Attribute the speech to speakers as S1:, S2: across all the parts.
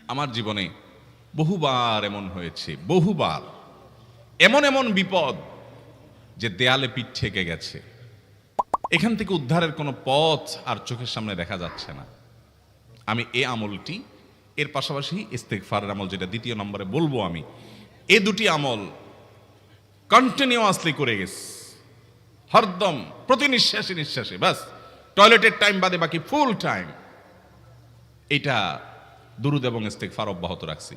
S1: আমার জীবনে বহুবার এমন হয়েছে, বহুবার এমন এমন বিপদ যে দেয়ালে পিঠ ঠেকে গেছে, এখান থেকে উদ্ধারের কোনো পথ আর চোখের সামনে দেখা যাচ্ছে না। আমি এই আমলটি, এর পাশাপাশি ইস্তেগফারের আমল, যেটা দ্বিতীয় নম্বরে বলবো আমি, এ দুটি আমল কন্টিনিউয়াসলি করে গেছি, হরদম প্রতি নিঃশ্বাসে নিঃশ্বাসে, বাস টয়লেটের টাইম বাদে বাকি ফুল টাইম এটা দুরুদ এবং ইস্তেগফার অব্যাহত রাখছি।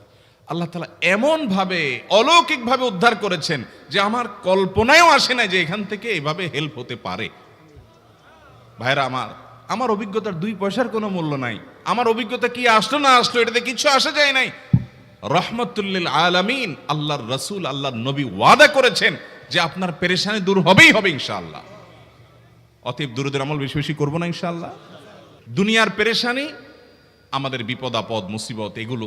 S1: আল্লাহ তাআলা এমন ভাবে অলৌকিক ভাবে উদ্ধার করেছেন যে আমার কল্পনায়ও আসে না যে এখান থেকে এভাবে হেল্প হতে পারে। ভাইরা আমার অভিজ্ঞতার 2 পয়সার কোনো মূল্য নাই। আমার অভিজ্ঞতা কি আসলো না আসলো এটাতে কিছু আসা যায় নাই। রহমতুল লিল আলামিন আল্লাহর রাসূল, আল্লাহর নবী ওয়াদা করেছেন যে আপনার পেরেশানি দূর হবেই হবে ইনশাআল্লাহ। অতএব দুরুদের আমল বেশি বেশি করবো না ইনশাআল্লাহ। দুনিয়ার পেরেশানি, আমাদের বিপদ আপদ মুসিবত, এগুলো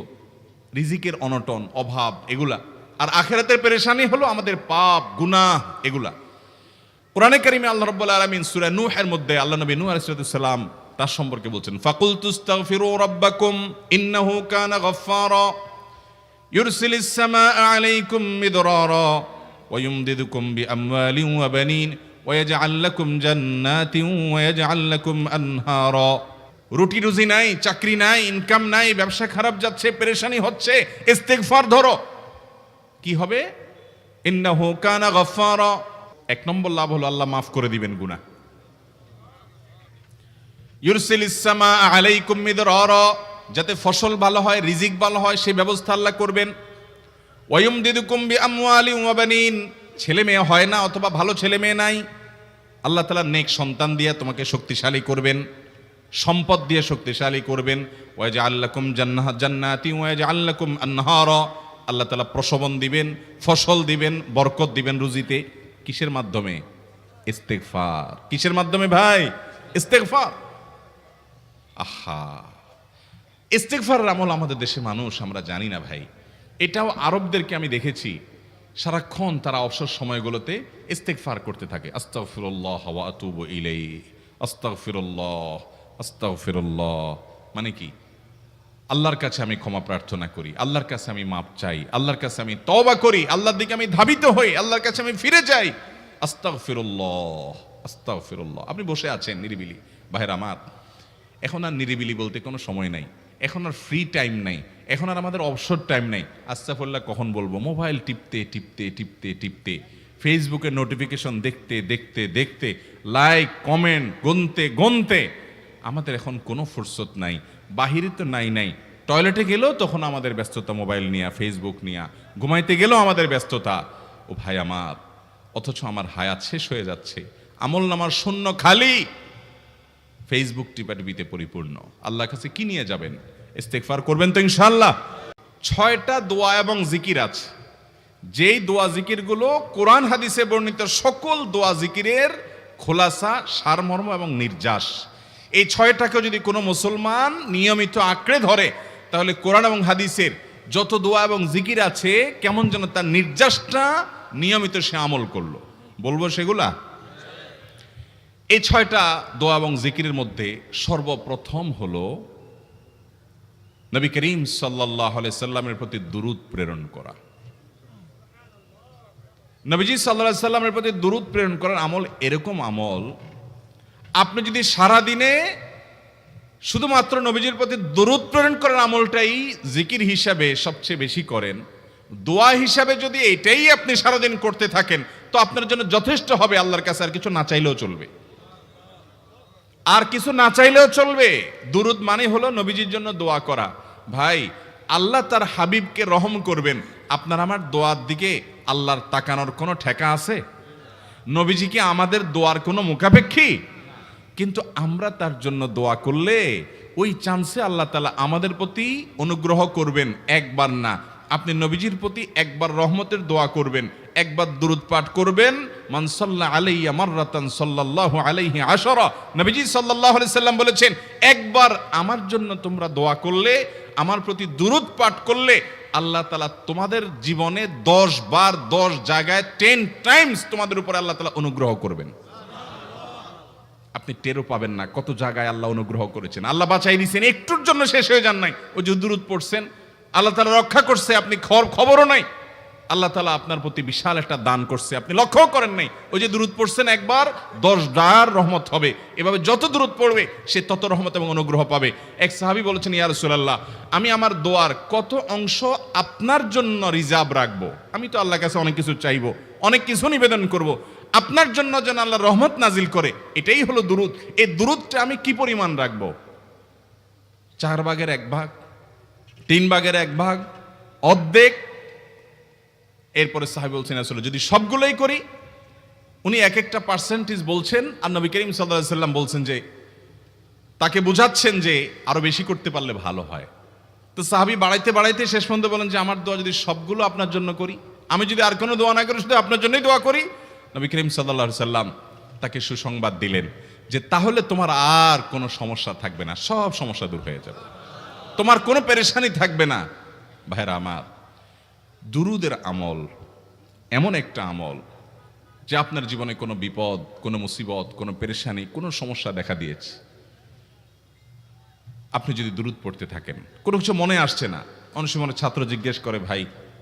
S1: রিজিকের অনটন অভাব এগুলা, আর আখিরাতের পেরেশানি হলো আমাদের পাপ গুনাহ এগুলা। কোরআনে কারিমে আল্লাহ রাব্বুল আলামিন সূরা নূহের মধ্যে আল্লাহ নবী নূহ আলাইহিস সালাম তার সম্পর্কে বলছেন, ফাকুলতুস্তাগফিরু রাব্বাকুম ইন্নাহু কানা গাফফারা ইউরসিলিস সামাআ আলাইকুম মিদরারা ওয়া ইউমদিদুকুম বিআমওয়ালিন ওয়া বানিন ওয়া ইয়াজআল লাকুম জান্নাতিন ওয়া ইয়াজআল লাকুম আনহারা। রুটি রুজি নাই, চাকরি নাই, ইনকাম নাই, ব্যবসা খারাপ যাচ্ছে, পেরেশানি হচ্ছে, ইস্তেগফার ধরো, কি হবে? ইন্নাহু কানা গাফফারা। 1 নম্বর লাভ হলো আল্লাহ মাফ করে দিবেন গুনাহ। ইউরসিলিস সামাআ আলাইকুম মিদরারা, যাতে ফসল ভালো হয়, রিজিক ভালো হয় সেই ব্যবস্থা আল্লাহ করবেন। ওয়া ইউমদিদুকুম বিআমওয়ালিন ওয়া বানিন, ছেলে মেয়ে হয় না অথবা ভালো ছেলে মেয়ে নাই, আল্লাহ তাআলা নেক সন্তান দিয়ে তোমাকে শক্তিশালী করবেন, সম্পদ দিয়ে শক্তিশালী করবেন। ওয়া ইয়াজআল লাকুম জান্নাতি ওয়া ইয়াজআল লাকুম আনহারা, আল্লাহ তাআলা প্রসবন দিবেন, ফসল দিবেন, বরকত দিবেন রুজিতে। কিসের মাধ্যমে? ইস্তেগফার। কিসের মাধ্যমে ভাই? ইস্তেগফার। আহা, ইস্তেগফারের আমল আমাদের দেশে মানুষ আমরা জানি না ভাই। এটাও আরবদেরকে আমি দেখেছি সারাক্ষণ তারা অবসর সময়গুলোতে ইস্তেগফার করতে থাকে, আস্তাগফিরুল্লাহ ওয়া আতুবু ইলাইহি, আস্তাগফিরুল্লাহ আস্তাগফিরুল্লাহ। মানে কি? আল্লাহর কাছে আমি ক্ষমা প্রার্থনা করি, আল্লাহর কাছে আমি মাপ চাই, আল্লাহর কাছে আমি তওবা করি, আল্লাহর দিকে আমি ধাবিত হই, আল্লাহর কাছে আমি ফিরে যাই, আস্তাগফিরুল্লাহ আস্তাগফিরুল্লাহ। আপনি বসে আছেন নিরিবিলি, ভাইরা আমার, এখন আর নিরিবিলি বলতে কোনো সময় নাই, এখন আর ফ্রি টাইম নাই, এখন আর আমাদের অবসর টাইম নাই। আস্তাগফিরুল্লাহ কখন বলবো? মোবাইল টিপতে টিপতে টিপতে টিপতে, ফেসবুকের নোটিফিকেশন দেখতে দেখতে দেখতে, লাইক কমেন্ট গুনতে গুনতে আমাদের এখন কোনো ফুরসত নাই। বাহিরে তো নাই, টয়লেটে গেলেও তখন আমাদের ব্যস্ততা মোবাইল নিয়ে, ফেসবুক নিয়ে, ঘুমাইতে গেলেও আমাদের ব্যস্ততা। ও ভাই আমার, অথচ আমার হায়াত শেষ হয়ে যাচ্ছে, আমল নামার শূন্য খালি, ফেসবুক টিপাটিপিতে পরিপূর্ণ। আল্লাহর কাছে কি নিয়ে যাবেন? ইস্তেগফার করবেন তো ইনশাআল্লাহ। 6টা দোয়া এবং জিকির আছে, যেই দোয়া জিকিরগুলো কোরআন হাদিসে বর্ণিত সকল দোয়া জিকিরের খোলাসা, সারমর্ম এবং নির্যাস। এই 6টাকে যদি কোনো মুসলমান নিয়মিত আঁকড়ে ধরে, তাহলে কোরআন এবং হাদিসের যত দোয়া এবং জিকির আছে কেমন যেন তার নির্যাসটা নিয়মিত সে আমল করলো। বলবো সেগুলা? এই 6টা দোয়া এবং জিকিরের মধ্যে সর্বপ্রথম হলো নবী করিম সাল্লাল্লাহু আলাইহি সাল্লামের প্রতি দুরূদ প্রেরণ করা। নবীজি সাল্লাল্লাহু আলাইহি সাল্লামের প্রতি দুরূদ প্রেরণ করার আমল এরকম আমল, আপনি যদি সারা দিনে শুধুমাত্র নবীজির প্রতি দুরূদ প্রেরণ করার আমলটাই জিকির হিসাবে সবচেয়ে বেশি করেন, দোয়া হিসাবে যদি এটাই আপনি সারাদিন করতে থাকেন, তো আপনার জন্য যথেষ্ট হবে। আল্লাহর কাছে আর কিছু না চাইলেও চলবে, আর কিছু না চাইলেও চলবে। দুরূদ মানে হলো নবীজির জন্য দোয়া করা। ভাই, আল্লাহ তার হাবিবকে রহম করবেন, আপনার আমার দোয়ার দিকে আল্লাহর তাকানোর কোনো ঠেকা আছে? নবীজি কি আমাদের দোয়ার কোনো মুখাপেক্ষী? কিন্তু আমরা তার জন্য দোয়া করলে ওই চান্সে আল্লাহ তাআলা আমাদের প্রতি অনুগ্রহ করবেন। একবার না, আপনি নবীজির প্রতি একবার রহমতের দোয়া করবেন, একবার দুরূদ পাঠ করবেন, মান সাল্লা আলাইয়া মাররাতান সাল্লাল্লাহু আলাইহি আশারা। নবীজি সাল্লাল্লাহু আলাইহি সাল্লাম বলেছেন, একবার আমার জন্য তোমরা দোয়া করলে, আমার প্রতি দুরূদ পাঠ করলে, আল্লাহ তাআলা তোমাদের জীবনে 10 বার 10 জায়গায় 10 টাইমস তোমাদের উপরে আল্লাহ তাআলা অনুগ্রহ করবেন। আপনি টেরও পাবেন না কত জায়গায় আল্লাহ অনুগ্রহ করেছেন, আল্লাহ বাঁচাই দিয়েছেন, একটুর জন্য শেষ হয়ে যান নাই। ওই যে দুরূদ পড়ছেন, আল্লাহ তাআলা রক্ষা করছে, আপনি খবরও নাই, আল্লাহ তাআলা আপনার প্রতি বিশাল একটা দান করছে, আপনি লক্ষ্য করেন নাই। ওই যে দুরূদ পড়ছেন একবার 10 রহমত হবে, এভাবে যত দুরূদ পড়বে সে তত রহমত এবং অনুগ্রহ পাবে। এক সাহাবী বলেছেন, ইয়া রাসূলুল্লাহ, আমি আমার দোয়ার কত অংশ আপনার জন্য রিজার্ভ রাখবো? আমি তো আল্লাহর কাছে অনেক কিছু চাইবো, অনেক কিছু নিবেদন করব, আপনার জন্য যেন আল্লাহ রহমত নাজিল করে, এটাই হলো দুরূদ। এই দুরূদটা আমি কি পরিমাণ রাখবো? 4/1, 3/1, অর্ধেক? এরপরে সাহাবী বলছেন, আসলে যদি সবগুলোই করি, উনি এক একটা পার্সেন্টেজ বলছেন, আর নবী করিম সাল্লাল্লাহু আলাইহি সাল্লাম বলছেন যে, তাকে বোঝাচ্ছেন যে আরো বেশি করতে পারলে ভালো হয়। তো সাহাবী বাড়াইতে বাড়াইতে শেষ পর্যন্ত বলেন যে, আমার দোয়া যদি সবগুলো আপনার জন্য করি, আমি যদি আর কোনো দোয়া না করি, শুধু আপনার জন্যই দোয়া করি, নবী করিম সাল্লাল্লাহু আলাইহি সাল্লাম তাকে সুসংবাদ দিলেন যে তাহলে তোমার আর কোনো সমস্যা থাকবে না, সব সমস্যা দূর হয়ে যাবে, তোমার কোনো পেরেশানি থাকবে না। ভাইরা আমার, দুরুদের আমল এমন একটা আমল যে আপনার জীবনে কোনো বিপদ, কোনো মুসিবত, কোনো পেরেশানি, কোনো সমস্যা দেখা দিয়েছে, আপনি যদি দুরুদ পড়তে থাকেন, কোনো কিছু মনে আসছে না, অনেক সময় ছাত্র জিজ্ঞেস করে, ভাই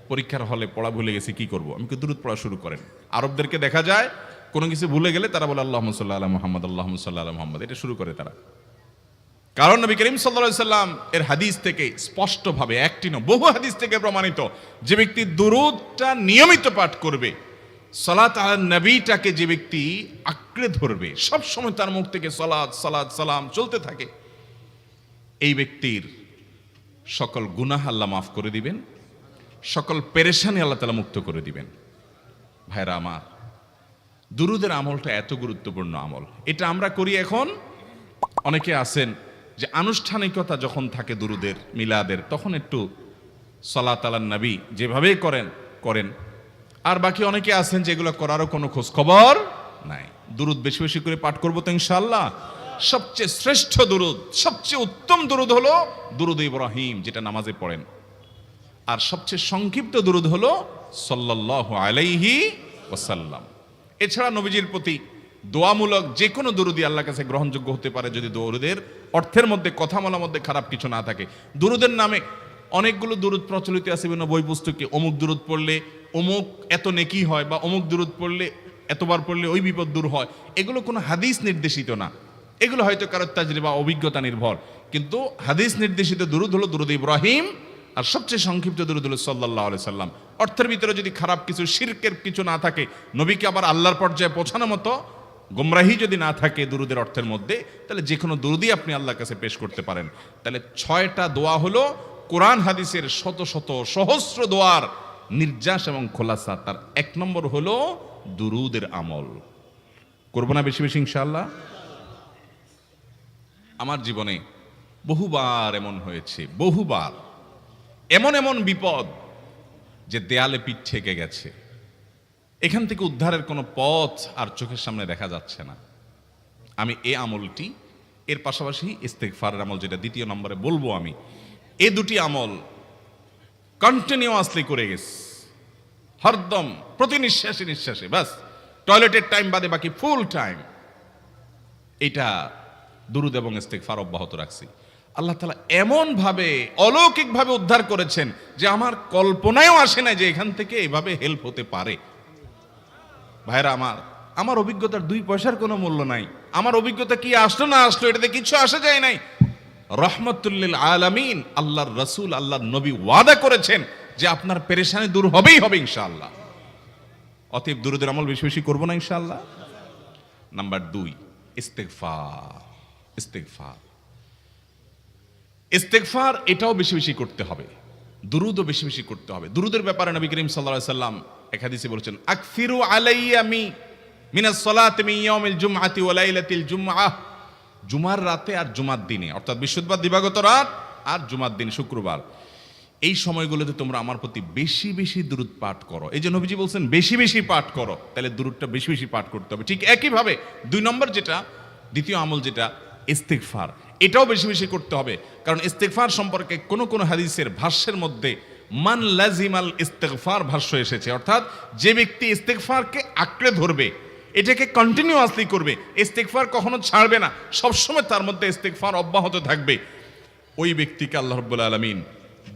S1: পরীক্ষার হলে পড়া ভুলে গেছি, কি করব? আমি দুরুদ পড়া শুরু করেন। আরবদেরকে দেখা যায় কোনো কিছু ভুলে গেলে তারা বলে আল্লাহুম্মা সাল্লি আলা মুহাম্মদ, আল্লাহুম্মা সাল্লি আলা মুহাম্মদ, এটা শুরু করে তারা। কারণ নবী করিম সাল্লাল্লাহু আলাইহি সাল্লাম এর হাদিস থেকে স্পষ্টভাবে, একটি নয় বহু হাদিস থেকে প্রমাণিত, যে ব্যক্তি দুরূদটা নিয়মিত পাঠ করবে, সালাত আলা নবীটাকে যে ব্যক্তি আঁকড়ে ধরবে, সব সময় তার মুখ থেকে সালাত সালাত সালাম চলতে থাকে, এই ব্যক্তির সকল গুনাহ আল্লাহ মাফ করে দিবেন, সকল পেরেশানি আল্লাহ তাআলা মুক্ত করে দিবেন। ভাইরা আমার, দুরূদের আমলটা এত গুরুত্বপূর্ণ আমল, এটা আমরা করি এখন। অনেকে আছেন যে আনুষ্ঠানিকতা যখন থাকে দুরুদের, মিলাদের, তখন একটু সালাত আলান নবী যেভাবেই করেন, আর বাকি অনেকে আছেন যেগুলো করারও কোনো খোঁজ খবর নাই। দুরুদ বেশি বেশি করে পাঠ করবো তো ইনশাআল্লাহ। সবচেয়ে শ্রেষ্ঠ দুরুদ, সবচেয়ে উত্তম দুরুদ হলো দুরুদ ইব্রাহিম, যেটা নামাজে পড়েন। আর সবচেয়ে সংক্ষিপ্ত দুরুদ হলো সাল্লাল্লাহু আলাইহি ওয়াসাল্লাম। এছাড়া নবীজির প্রতি দোয়ামূলক যে কোনো দুরুদই আল্লাহর কাছে গ্রহণযোগ্য হতে পারে, যদি দুরুদের অর্থের মধ্যে, কথা বলার মধ্যে খারাপ কিছু না থাকে। দুরুদের নামে অনেকগুলো দুরুদ প্রচলিত আছে বিভিন্ন বই পুস্তকে, অমুক দুরুদ পড়লে অমুক এত নেকি হয়, বা অমুক দুরুদ পড়লে এতবার পড়লে ওই বিপদ দূর হয়। এগুলো কোনো হাদিস নির্দেশিত না, এগুলো হয়তো কারোর তাজরিবা, অভিজ্ঞতা নির্ভর। কিন্তু হাদিস নির্দেশিত দুরুদ হলো দুরুদ ইব্রাহিম, আর সবচেয়ে সংক্ষিপ্ত দুরুদ হলো সাল্লাল্লাহু আলাইহি সাল্লাম। অর্থের ভিতরে যদি খারাপ কিছু, শিরকের কিছু না থাকে, নবীকে আবার আল্লাহর পর্যায়ে পৌঁছানোর মতো গোমরাহি যদি না থাকে দুরুদের অর্থের মধ্যে, তাহলে যে কোনো দুরুদই আপনি আল্লাহর কাছে পেশ করতে পারেন। তাহলে 6টা দোয়া হলো কোরআন হাদিসের শত শত সহস্র দোয়ার নির্যাস এবং খোলাসা। তার 1 নম্বর হলো দুরুদের আমল। করবো না বেশি বেশি ইনশাআল্লাহ? আমার জীবনে বহুবার এমন হয়েছে, বহুবার এমন এমন বিপদ যে দেয়ালে পিঠ ঠেকে গেছে, এখান থেকে উদ্ধারের কোনো পথ আর চোখের সামনে দেখা যাচ্ছে না। আমি এই আমলটি, এর পাশাপাশি ইস্তেগফারের আমল, যেটা 2 নম্বরে বলবো আমি, এই দুটি আমল কন্টিনিউয়াসলি করে গেছি, হরদম প্রতি নিঃশ্বাসে নিঃশ্বাসে, বাস টয়লেটের টাইম বাদে বাকি ফুল টাইম এটা দুরুদ এবং ইস্তেগফার অব্যাহত রাখছি। আল্লাহ তাআলা এমন ভাবে অলৌকিক ভাবে উদ্ধার করেছেন যে আমার কল্পনায়ও আসে না যে এখান থেকে এভাবে হেল্প হতে পারে। ভাইরা আমার অভিজ্ঞতার 2 পয়সার কোনো মূল্য নাই। আমার অভিজ্ঞতা কি আসলো না আসলো, এটাতে কিছু আসে যায় নাই। রহমতুল্লিল আলামিন আল্লাহর রাসূল, আল্লাহর নবী ওয়াদা করেছেন যে আপনার পেরেশানি দূর হবেই হবে ইনশাআল্লাহ। অতএব দুরুদের আমল বেশি বেশি করবো না ইনশাআল্লাহ। নাম্বার 2, ইস্তেগফার। ইস্তেগফার ইস্তেগফার এটাও বেশি বেশি করতে হবে, দুরুদও বেশি বেশি করতে হবে। দুরুদের ব্যাপারে নবী করিম সাল্লাল্লাহু আলাইহি সাল্লাম এক হাদিসে বলেছেন, আকসিরু আলাইয়া মিনাস সালাতি মিন ইয়াউমিল জুমআতি ওয়া লাইলাতিল জুমআহ। জুমার রাতে আর জুমার দিনে, অর্থাৎ বৃহস্পতিবার দিবাগত রাত আর জুমার দিন শুক্রবার, এই সময়গুলোতে তোমরা আমার প্রতি বেশি বেশি দুরুদ পাঠ করো। এই যে নবীজি বলছেন বেশি বেশি পাঠ করো, তাহলে দুরুদটা বেশি বেশি পাঠ করতে হবে। ঠিক একইভাবে 2 নম্বর যেটা, দ্বিতীয় আমল যেটা ইস্তেগফার, এটাও বেশি বেশি করতে হবে। কারণ ইস্তেগফার সম্পর্কে কোন কোন হাদিসের ভাষ্যের মধ্যে মান লাজিমাল ইস্তেগফার ভাষ্য এসেছে, অর্থাৎ যে ব্যক্তি ইস্তেগফারকে আঁকড়ে ধরবে, এটাকে কন্টিনিউয়াসলি করবে, ইস্তেগফার কখনো ছাড়বে না, সবসময় তার মধ্যে ইস্তেগফার অব্যাহত থাকবে, ওই ব্যক্তিকে আল্লাহ রাব্বুল আলামিন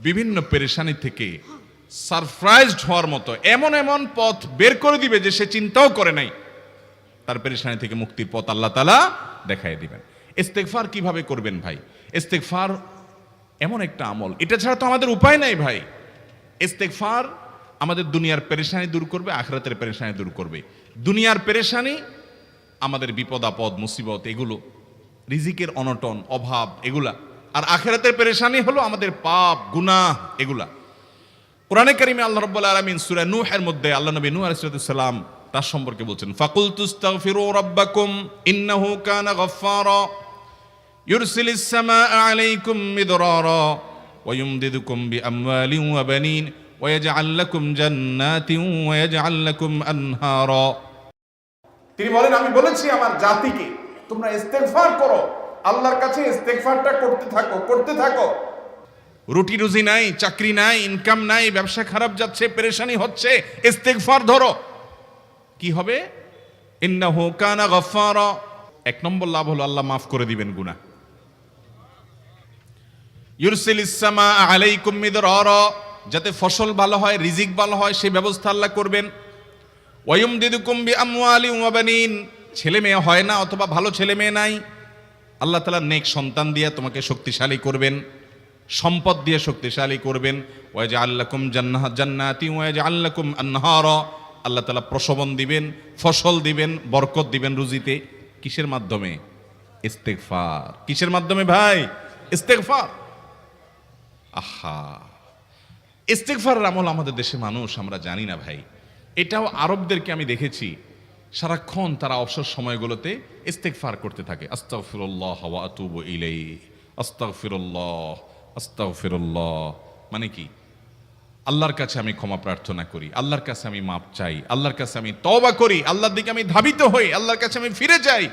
S1: বিভিন্ন পেরেশানি থেকে সারপ্রাইজড হওয়ার মতো এমন এমন পথ বের করে দিবে যে সে চিন্তাও করে নাই। তার পেরেশানি থেকে মুক্তির পথ আল্লাহ তাআলা দেখায় দিবেন। ইস্তেগফার কিভাবে করবেন ভাই? ইস্তেগফার এমন একটা আমল, এটা ছাড়া তো আমাদের উপায় নাই ভাই। ইস্তেগফার আমাদের দুনিয়ার পেরেশানি দূর করবে, আখিরাতের পেরেশানি দূর করবে। দুনিয়ার পেরেশানি আমাদের বিপদ আপদ মুসিবত এগুলো, রিজিকের অনটন অভাব এগুলা, আর আখিরাতের পেরেশানি হলো আমাদের পাপ গুনাহ এগুলা। কোরআনে কারিমে আল্লাহ রাব্বুল আলামিন সূরা নূহের মধ্যে আল্লাহ নবী নূহ আলাইহিস সালাম তার সম্পর্কে বলছেন, ফাকুলতুস্তাগফিরু রাব্বাকুম ইন্নাহু কানা গাফফারা ইউরসিলিস সামাআ আলাইকুম মিদরারা ওয়া ইউমদিদুকুম বিআমওয়ালিন ওয়া বানিন ওয়া ইয়াজআল লাকুম জান্নাতিন ওয়া ইয়াজআল লাকুম আনহারা। তিনি বলেন, আমি বলেছি আমার জাতিকে তোমরা ইস্তেগফার করো, আল্লাহর কাছে ইস্তেগফারটা করতে থাকো। রুটি রুজি নাই, চাকরি নাই, ইনকাম নাই, ব্যবসা খারাপ যাচ্ছে, পেরেশানি হচ্ছে, ইস্তেগফার ধরো। কি হবে? ইন্নাহু কানা গাফফারা। এক নম্বর লাভ হলো আল্লাহ মাফ করে দিবেন গুনাহ। ইউরসিলিস সামাআ আলাইকুম মিদরারা, যাতে ফসল ভালো হয়, রিজিক ভালো হয় সেই ব্যবস্থা আল্লাহ করবেন। ওয়া ইউমদিদুকুম বিআমওয়ালিন ওয়া বানিন, ছেলে মেয়ে হয় না অথবা ভালো ছেলে মেয়ে নাই, আল্লাহ তাআলা নেক সন্তান দিয়ে তোমাকে শক্তিশালী করবেন, সম্পদ দিয়ে শক্তিশালী করবেন। ওয়া ইয়াজআল লাকুম জান্নাতিন ওয়া ইয়াজআল লাকুম আনহারা, আল্লাহ তাআলা প্রসবন দিবেন, ফসল দিবেন, বরকত দিবেন রুজিতে। কিসের মাধ্যমে? ইস্তেগফার। কিসের মাধ্যমে ভাই? ইস্তেগফার। আহা, ইস্তেগফারের আমল আমাদের দেশে মানুষ আমরা জানি না ভাই। এটাও আরবদেরকে আমি দেখেছি সারাক্ষণ তারা অবসর সময়গুলোতে ইস্তেগফার করতে থাকে, আস্তাগফিরুল্লাহ ওয়া আতুবু ইলাইহি, আস্তাগফিরুল্লাহ আস্তাগফিরুল্লাহ। মানে কি? আল্লাহর কাছে আমি ক্ষমা প্রার্থনা করি, আল্লাহর কাছে আমি মাপ চাই, আল্লাহর কাছে আমি তওবা করি, আল্লাহর দিকে আমি ধাবিত হই, আল্লাহর কাছে আমি ফিরে যাই।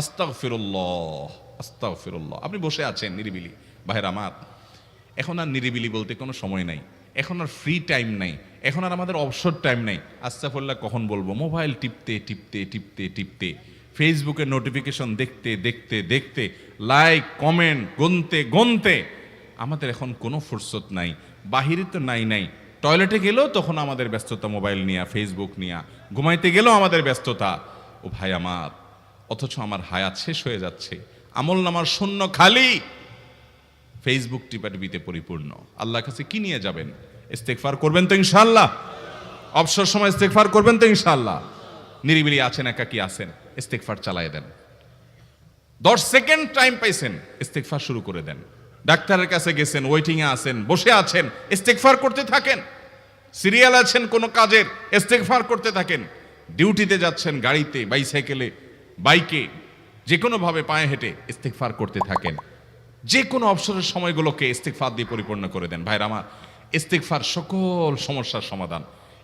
S1: আস্তাগফিরুল্লাহ আস্তাগফিরুল্লাহ। আপনি বসে আছেন নিরিবিলি, ভাইরা আমার, এখন আর নিরিবিলি বলতে কোনো সময় নাই, এখন আর ফ্রি টাইম নাই, এখন আর আমাদের অবসর টাইম নাই। আস্তাগফিরুল্লাহ কখন বলবো? মোবাইল টিপতে টিপতে টিপতে টিপতে, ফেসবুকে নোটিফিকেশন দেখতে দেখতে দেখতে, লাইক কমেন্ট গুনতে গুনতে আমাদের এখন কোনো ফুরসত নাই। বাহিরে তো নাই, টয়লেটে গেলেও তখন আমাদের ব্যস্ততা মোবাইল নিয়ে, ফেসবুক নিয়ে, ঘুমাইতে গেলেও আমাদের ব্যস্ততা। ও ভাই আমার, অথচ আমার হায়াত শেষ হয়ে যাচ্ছে, আমল নামার শূন্য খালি, ফেসবুক টিপাটিপিতে পরিপূর্ণ। আল্লাহর কাছে কি নিয়ে যাবেন? ইস্তেগফার করবেন তো ইনশাআল্লাহ? অবসর সময় ইস্তেগফার করবেন তো ইনশাআল্লাহ? নিরিবিলি আছেন, একাকী আছেন, ইস্তেগফার চালায় দেন। 10 সেকেন্ড টাইম পাইছেন, ইস্তেগফার শুরু করে দেন। ডাক্তারের কাছে গেছেন, ওয়েটিং এ আছেন, বসে আছেন, ইস্তেগফার করতে থাকেন। সিরিয়াল আছেন কোনো কাজের, ইস্তেগফার করতে থাকেন। ডিউটিতে যাচ্ছেন, গাড়িতে, বাইসাইকেলে, বাইকে, যে কোনো ভাবে পায়ে হেঁটে ইস্তেগফার করতে থাকেন। যে কোনো অবসরের সময়গুলোকে ইস্তেগফার দিয়ে পরিপূর্ণ করে দেন। ভাইরা আমার, ইস্তেগফার সকল সমস্যার সমাধান।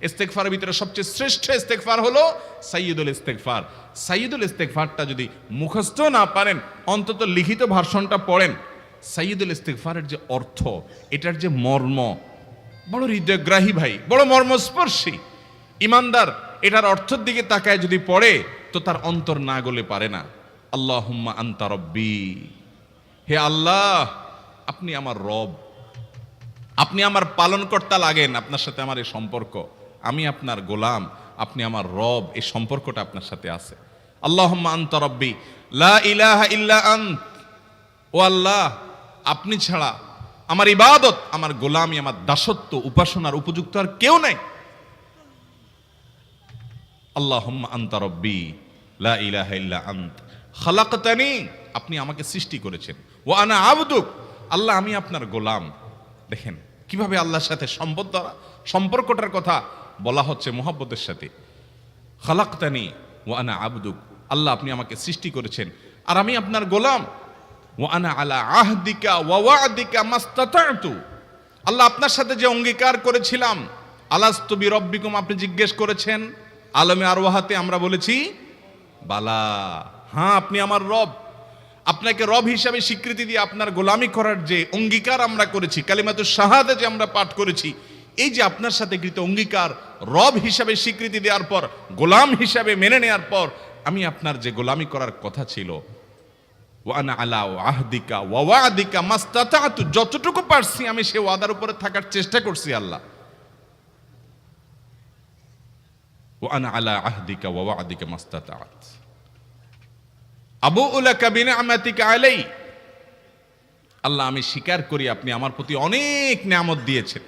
S1: ইস্তেগফারের ভিতরে সবচেয়ে শ্রেষ্ঠ ইস্তেগফার হলো সাইয়্যিদুল ইস্তেগফার। সাইয়্যিদুল ইস্তেগফারটা যদি মুখস্থ না পারেন, অন্তত লিখিত ভার্সনটা পড়েন। সাইয়্যিদুল ইস্তেগফারের যে অর্থ, এটার যে মর্ম, বড় হৃদয়গ্রাহী ভাই, বড় মর্মস্পর্শী। ইমানদার এটার অর্থের দিকে তাকায় যদি পড়ে, তো তার অন্তর না গলে পারে না। আল্লাহুম্মা আনতা রব্বি, হে আল্লাহ আপনি আমার রব, আপনি আমার পালনকর্তা লাগেন, আপনার সাথে আমার এই সম্পর্ক, আমি আপনার গোলাম, আপনি আমার রব, এই সম্পর্কটা আপনার সাথে আছে। আল্লাহুম্মা আনতা রব্বি লা ইলাহা ইল্লা আন্ত, ও আল্লাহ আপনি ছাড়া আমার ইবাদত, আমার গোলামি, আমার দাসত্ব, উপাসনার উপযুক্ত আর কেউ নাই। আল্লাহুম্মা আনতা রব্বি লা ইলাহা ইল্লা আন্ত খালাকতানি, আপনি আমাকে সৃষ্টি করেছেন, ওয়া আনা আবদুক, আল্লাহ আমি আপনার গোলাম। দেখেন কিভাবে আল্লাহর সাথে সম্পর্কটার কথা বলা হচ্ছে মুহাব্বতের সাথে। খালাকতানি ওয়া আনা আবদুক, আল্লাহ আপনি আমাকে সৃষ্টি করেছেন আর আমি আপনার গোলাম। ওয়া আনা আলা আহদিকা ওয়া ওয়া'দিকা মাস্তাতা'তু, আল্লাহ আপনার সাথে যে অঙ্গীকার করেছিলাম, আলাস্তু বিরব্বিকুম, আপনি জিজ্ঞেস করেছেন, আলমে আরওয়াহাতে আমরা বলেছি বালা, হ্যাঁ আপনি আমার রব। আপনাকে রব হিসাবে স্বীকৃতি দিয়ে আপনার গোলামি করার যে অঙ্গীকার আমরা করেছি, কালিমাতুশ শাহাদা যে আমরা পাঠ করেছি, এই যে আপনার সাথে কৃত অঙ্গীকার, রব হিসাবে স্বীকৃতি দেওয়ার পর, গোলাম হিসাবে মেনে নেওয়ার পর, আমি আপনার যে গোলামি করার কথা ছিল, ওয়া আনা আলা আহদিকা ওয়া ওয়াদিকা মাস্তাতাতু, যতটুকু পারছি আমি সে ওয়াদার উপরে থাকার চেষ্টা করছি আল্লাহ। ওয়া আনা আলা আহদিকা ওয়া ওয়াদিকা মাস্তাতাত আবুউ লাকা বিনিআমাতিকা আলাই, আল্লাহ আমি স্বীকার করি আপনি আমার প্রতি অনেক নিয়ামত দিয়েছেন,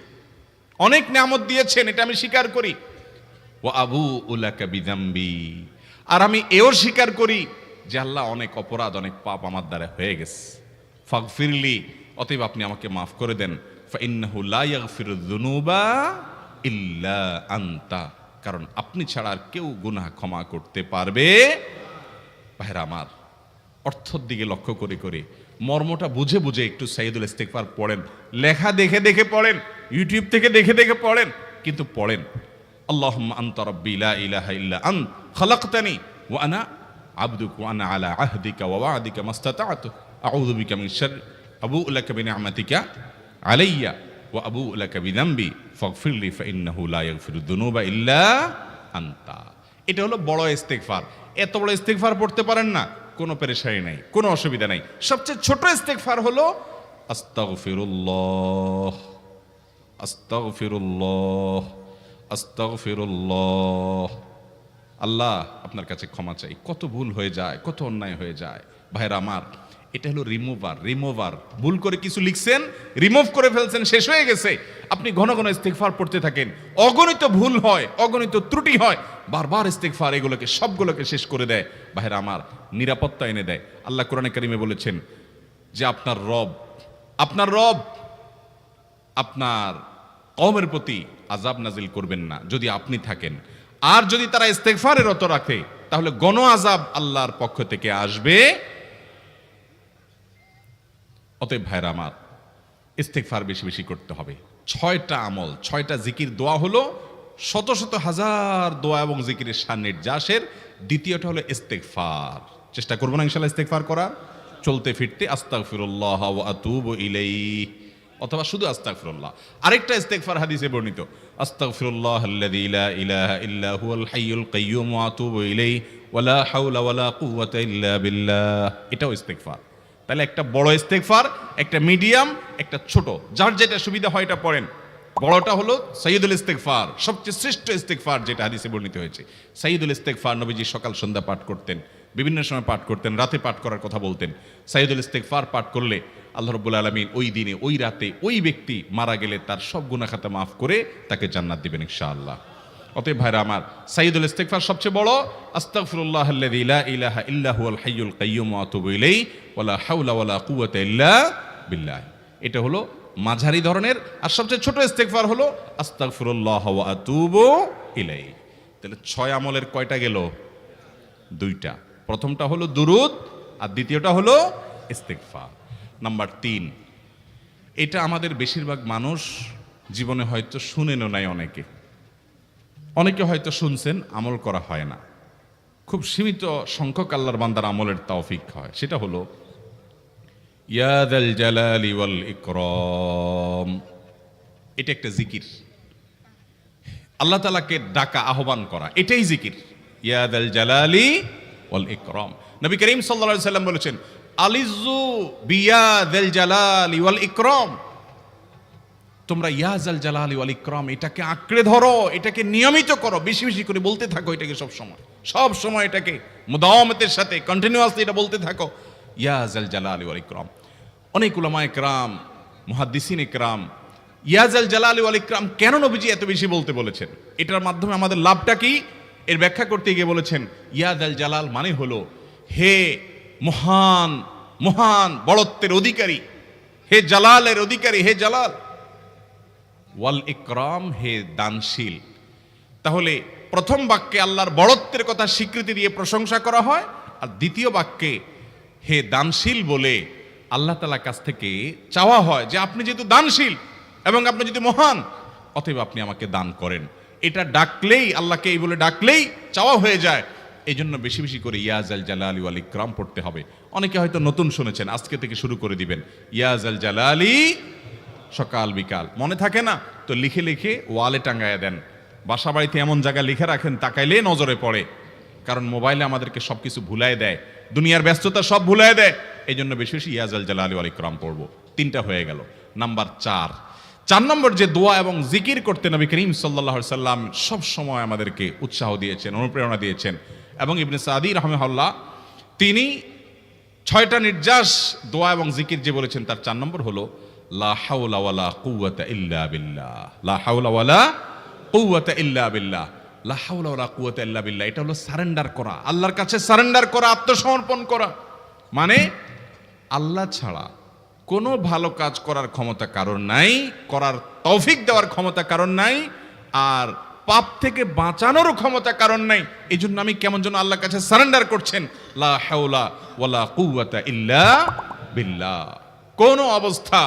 S1: অনেক নিয়ামত দিয়েছেন, এটা আমি স্বীকার করি। ওয়া আবুউ লাকা বিযামবি, আর আমি এও স্বীকার করি যে আল্লাহ অনেক অপরাধ অনেক পাপ আমার দ্বারা হয়ে গেছে। ফাগফিরলি, অতএব আপনি আমাকে মাফ করে দেন। ফাইন্নাহু লা ইয়াগফিরুয যুনুবা ইল্লা আনতা, কারণ আপনি ছাড়া আর কেউ গুনাহ ক্ষমা করতে পারবে। ভাইরা আমার, অর্থের দিকে লক্ষ্য করে করে মর্মটা বুঝে বুঝে একটু সাইয়্যিদুল ইস্তিগফার পড়েন, লেখা দেখে দেখে পড়েন, ইউটিউব থেকে দেখে দেখে পড়েন, কিন্তু পড়েন। আল্লাহুম্মা আনতা রাব্বি লা ইলাহা ইল্লা আনত খালাকতানি ওয়া আনা আবদুকা ওয়া আনা আলা আহদিকা ওয়া ওয়াদিকা মাস্তাতাতু আউযু বিকা মিন শাররি আবুউ লাকা বিনিআমাতিকা আলাইয়া ওয়া আবুউ লাকা বিযামবি ফাগফিরলি ফাইন্নাহু লা ইয়াগফিরুয যুনুবা ইল্লা আনতা। এটা হলো বড় ইস্তিগফার। এত বড় ইস্তিগফার পড়তে পারেন না, কোনো পেরেশানি নাই, কোনো অসুবিধা নাই। সবচেয়ে ছোট ইস্তিগফার হলো আস্তাগফিরুল্লাহ আস্তাগফিরুল্লাহ আস্তাগফিরুল্লাহ। আল্লাহ আপনার কাছে ক্ষমা চাই, কত ভুল হয়ে যায়, কত অন্যায় হয়ে যায়। ভাইরা আমার, এটা হলো রিমুভার। ভুল করে কিছু লিখছেন, রিমুভ করে ফেলছেন, শেষ হয়ে গেছে। আপনি ঘন ঘন ইস্তিগফার পড়তে থাকেন, অগণিত ভুল হয়, অগণিত ত্রুটি হয়, বারবার ইস্তিগফার এগুলোকে সবগুলোকে শেষ করে দেয়। ভাইরা আমার, নিরাপত্তা এনে দেয়। আল্লাহ কোরআনে কারিমে বলেছেন যে আপনার রব আপনার কওমের প্রতি আযাব নাজিল করবেন না যদি আপনি থাকেন, আর যদি তারা ইস্তিগফারে রত রাখে তাহলে গণ আযাব আল্লাহর পক্ষ থেকে আসবে। অতএব ভাইরা আমার, ইস্তিগফার বেশি বেশি করতে হবে। 6টা আমল, 6টা জিকির, দোয়া হলো শত শত হাজার দোয়া এবং জিকিরের সান্নিধ্যাসের। দ্বিতীয়টা হলো ইস্তিগফার। চেষ্টা করবো না ইনশাআল্লাহ ইস্তিগফার করার, চলতে ফিরতে আস্তাগফিরুল্লাহ ওয়া আতুবু ইলাইহি, অথবা শুধু আস্তাগফিরুল্লাহ। আরেকটা ইস্তিগফার হাদিসে বর্ণিত, আস্তাগফিরুল্লাহাল্লাযী লা ইলাহা ইল্লা হুয়াল হাইয়ুল কাইয়্যুম ওয়া আতুবু ইলাইহি ওয়া লা হাওলা ওয়া লা কুওয়াতা ইল্লা বিল্লাহ। এটাও ইস্তিগফার। তাহলে একটা বড় ইস্তিগফার, একটা মিডিয়াম, একটা ছোট, যার যেটা সুবিধা হয় এটা পড়েন। বড়টা হলো সাইয়্যিদুল ইস্তিগফার, সবচেয়ে শ্রেষ্ঠ ইস্তিগফার যেটা হাদিসে বর্ণিত হয়েছে। সাইয়্যিদুল ইস্তিগফার নবীজি সকাল সন্ধ্যা পাঠ করতেন, বিভিন্ন সময় পাঠ করতেন, রাতে পাঠ করার কথা বলতেন। সাইয়্যিদুল ইস্তিগফার পাঠ করলে আল্লাহ রাব্বুল আলামিন ওই দিনে, ওই রাতে, ওই ব্যক্তি মারা গেলে তার সব গুনাহ খাতা মাফ করে তাকে জান্নাত দিবেন ইনশাআল্লাহ। অতএব ভাইরা আমার, সাইয়্যিদুল ইস্তিগফার সবচেয়ে বড়, আস্তাগফিরুল্লাহাল্লাযী লা ইলাহা ইল্লা হুয়াল হাইয়ুল কাইয়্যুম ওয়া আতুবু ইলাইহি ওয়া লা হাওলা ওয়া লা কুওয়াতা ইল্লা বিল্লাহ। এটা হলো মাঝারি ধরনের। আর সবচেয়ে ছোট ইস্তিগফার হলো আস্তাগফিরুল্লাহ ওয়া আতুবু ইলাইহি। তাহলে 6 আমলের কয়টা গেল? 2টা। প্রথমটা হলো দুরুদ, আর দ্বিতীয়টা হলো ইস্তিগফার। নাম্বার 3, এটা আমাদের বেশিরভাগ মানুষ জীবনে হয়তো শুনেনও নাই, অনেকে হয়তো শুনছেন, আমল করা হয় না। খুব সীমিত সংখ্যক আল্লাহর বান্দার আমলের তৌফিক হয়। সেটা হলো ইয়া যাল জালালি ওয়াল ইকরাম। এটা একটা জিকির, আল্লাহ তাআলাকে ডাকা, আহ্বান করা, এটাই জিকির। ইয়া যাল জালালি ওয়াল ইকরাম। নবী করিম সাল্লাল্লাহু আলাইহি সাল্লাম বলেছেন, আলিযু বিয়া যাল জালালি ওয়াল ইকরাম। তোমরা ইয়া যাল জালালি ওয়াল ইকরাম, এটাকে আঁকড়ে ধরো, এটাকে নিয়মিত করো, বেশি বেশি করে বলতে থাকো এটাকে সব সময় এটাকে মুদাওয়ামাতের সাথে কন্টিনিউয়াসলি এটা বলতে থাকো, ইয়া যাল জালালি ওয়াল ইকরাম। অনেক উলামায়ে কেরাম, মুহাদ্দিসিন ইকরাম ইয়া যাল জালালি ওয়াল ইকরাম কেন নবীজি এত বেশি বলতে বলেছেন, এটার মাধ্যমে আমাদের লাভটা কি, এর ব্যাখ্যা করতে গিয়ে বলেছেন ইয়া যাল জালাল মানে হলো হে মহান, মহান বড়ত্বের অধিকারী, হে জালালের অধিকারী, হে জালাল। ওয়াল ইকরাম, হে দানশীল। তাহলে প্রথম বাক্যে আল্লাহর বড়ত্বের কথা স্বীকৃতি দিয়ে প্রশংসা করা হয়, আর দ্বিতীয় বাক্যে হে দানশীল বলে আল্লাহ তাআলার কাছ থেকে চাওয়া হয় যে আপনি যেহেতু দানশীল এবং আপনি যদি মহান, অতএব আপনি আমাকে দান করেন। এটা ডাকলেই, আল্লাহকে এই বলে ডাকলেই চাওয়া হয়ে যায়। এই জন্য বেশি বেশি করে ইয়া যাল জালালি ওয়াল ইকরাম পড়তে হবে। অনেকে হয়তো নতুন শুনেছেন, আজকে থেকে শুরু করে দিবেন ইয়া যাল জালালি, সকাল বিকাল মনে থাকে না তো লিখে লিখে ওয়ালে টাঙ্গায়া দেন। বাসা বাড়িতে এমন জায়গায় লিখে রাখেন তাকাইলে নজরে পড়ে, কারণ মোবাইলে আমাদেরকে সবকিছু ভুলায় দেয়, দুনিয়ার ব্যস্ততা সব ভুলায় দেয়। এই জন্য বেশি বেশি ইয়া জাল জালালি ওয়াল ইকরাম পড়বো। 3টা হয়ে গেল। নাম্বার 4 নম্বর যে দোয়া এবং জিকির করতে নবী করিম সাল্লাল্লাহু আলাইহি সাল্লাম সব সময় আমাদেরকে উৎসাহ দিয়েছেন, অনুপ্রেরণা দিয়েছেন। এবং ইবনে সাদি রাহিমাহুল্লাহ তিনি 6টা নির্যাস দোয়া এবং জিকির যে বলেছেন তার 4 নম্বর হলো লা হাওলা ওয়ালা কুওয়াতা ইল্লা বিল্লাহ। লা হাওলা ওয়ালা কুওয়াতা ইল্লা বিল্লাহ। লা হাওলা ওয়ালা কুওয়াতা ইল্লা বিল্লাহ, এটা হলো সারেন্ডার করা, আল্লাহর কাছে সারেন্ডার করা, আত্মসমর্পণ করা। মানে আল্লাহ ছাড়া কোনো ভালো কাজ করার ক্ষমতা কারণ নাই, করার তৌফিক দেওয়ার ক্ষমতা কারণ নাই, আর পাপ থেকে বাঁচানোরও ক্ষমতা কারণ নাই। এই জন্য আমি কেমন যেন আল্লাহর কাছে সারেন্ডার করছেন, লা হাওলা ওয়ালা কুওয়াতা ইল্লা বিল্লাহ। কোনো অবস্থা,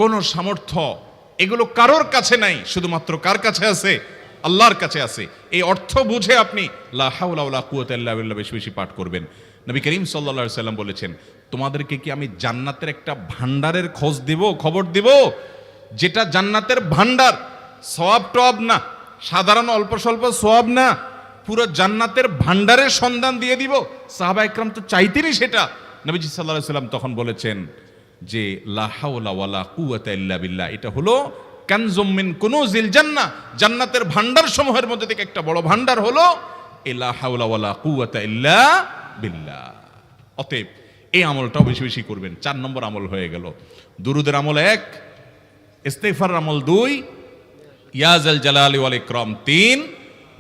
S1: কোনো সামর্থ্য এগুলো কারোর কাছে নাই, শুধুমাত্র কার কাছে আছে? আল্লাহর কাছে আছে। এই অর্থ বুঝে আপনি লা হাওলা ওয়ালা কুওয়াতা ইল্লা বিল্লাহ বেশি বেশি পাঠ করবেন। নবী করিম সাল্লাল্লাহু আলাইহি সাল্লাম বলেছেন, তোমাদেরকে কি আমি জান্নাতের একটা ভান্ডারের খবর দিব, যেটা জান্নাতের ভান্ডার, সওয়াব টওয়াব না, সাধারণ অল্প স্বল্প সওয়াব না, পুরো জান্নাতের ভান্ডারের সন্ধান দিয়ে দিব। সাহাবা ইকরাম তো চাইতেনই সেটা। নবীজি সাল্লাল্লাহু আলাইহি সাল্লাম তখন বলেছেন যে লা হাওলা ওয়ালা কুওয়াতা ইল্লা বিল্লাহ, এটা হলো কানজুম মিন কুনুজিল জান্নাহ, জান্নাতের ভান্ডার সমূহের মধ্যে থেকে একটা বড় ভান্ডার হলো লা হাওলা ওয়ালা কুওয়াতা ইল্লা বিল্লাহ। অতএব এই আমলটাও বেশি বেশি করবেন। 4 নম্বর আমল হয়ে গেল। দুরুদের আমল 1, ইস্তিগফার আমল 2, ইয়া জাল জালালি ওয়াল ইকরাম 3,